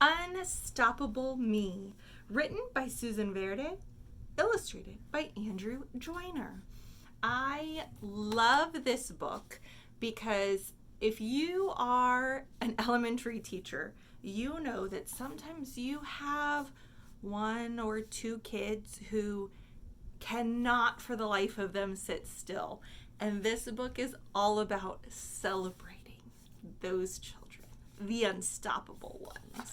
Unstoppable Me, written by Susan Verde, illustrated by Andrew Joyner. I love this book because if you are an elementary teacher, you know that sometimes you have one or two kids who cannot for the life of them sit still. And this book is all about celebrating those children, the unstoppable ones.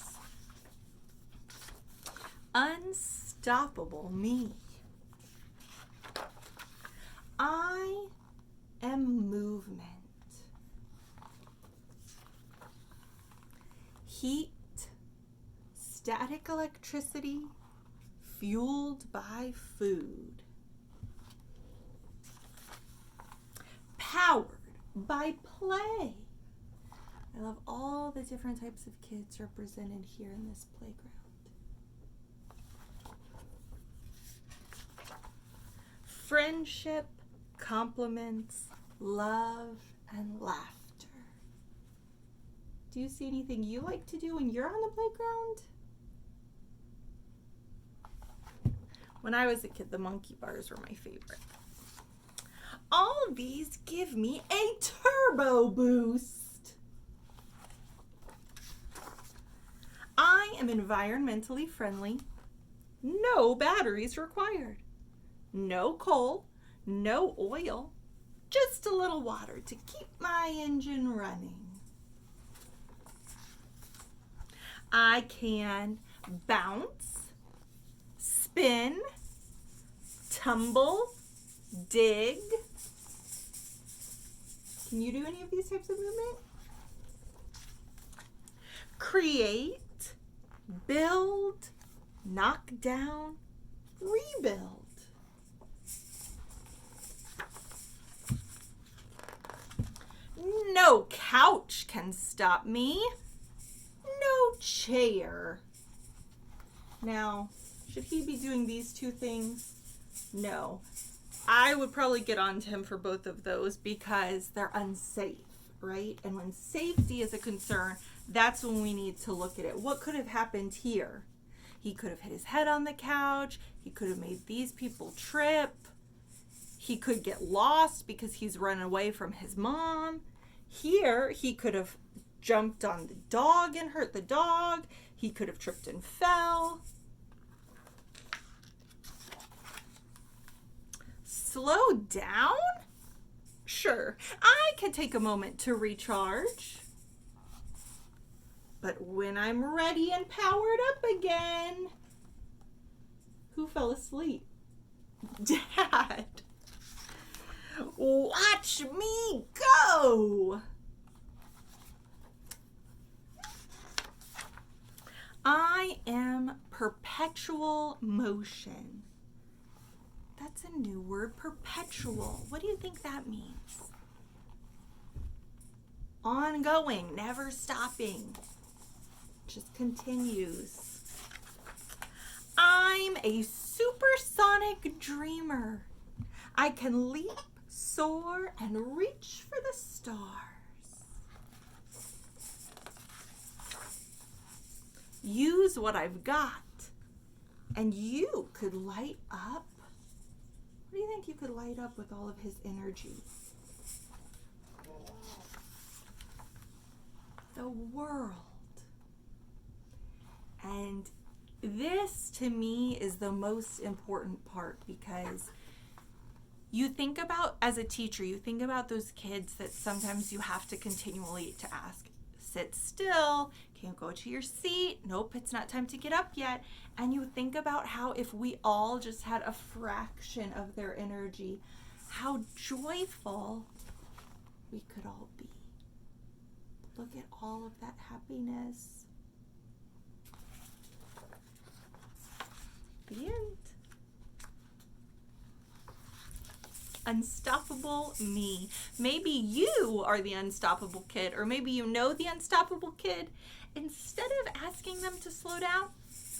Unstoppable Me. I am movement. Heat, static electricity, fueled by food. Powered by play. I love all the different types of kids represented here in this playground. Friendship, compliments, love, and laughter. Do you see anything you like to do when you're on the playground? When I was a kid, the monkey bars were my favorite. All these give me a turbo boost. I am environmentally friendly. No batteries required. No coal, no oil, just a little water to keep my engine running. I can bounce, spin, tumble, dig. Can you do any of these types of movement? Create, build, knock down, rebuild. No couch can stop me. No chair. Now, should he be doing these two things? No. I would probably get on to him for both of those because they're unsafe, right? And when safety is a concern, that's when we need to look at it. What could have happened here? He could have hit his head on the couch. He could have made these people trip. He could get lost because he's run away from his mom. Here, he could have jumped on the dog and hurt the dog. He could have tripped and fell. Slow down? Sure, I can take a moment to recharge. But when I'm ready and powered up again, who fell asleep? Dad. Watch me go. I am perpetual motion. That's a new word, perpetual. What do you think that means? Ongoing, never stopping. Just continues. I'm a supersonic dreamer. I can leap, soar, and reach for the stars. Use what I've got, and you could light up. What do you think you could light up with all of his energy? The world. And this, to me, is the most important part because you think about, as a teacher, you think about those kids that sometimes you have to continually to ask, sit still, can't go to your seat, nope, it's not time to get up yet. And you think about how if we all just had a fraction of their energy, how joyful we could all be. Look at all of that happiness. The end. Unstoppable Me. Maybe you are the unstoppable kid, or maybe you know the unstoppable kid. Instead of asking them to slow down,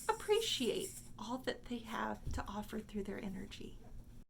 appreciate all that they have to offer through their energy.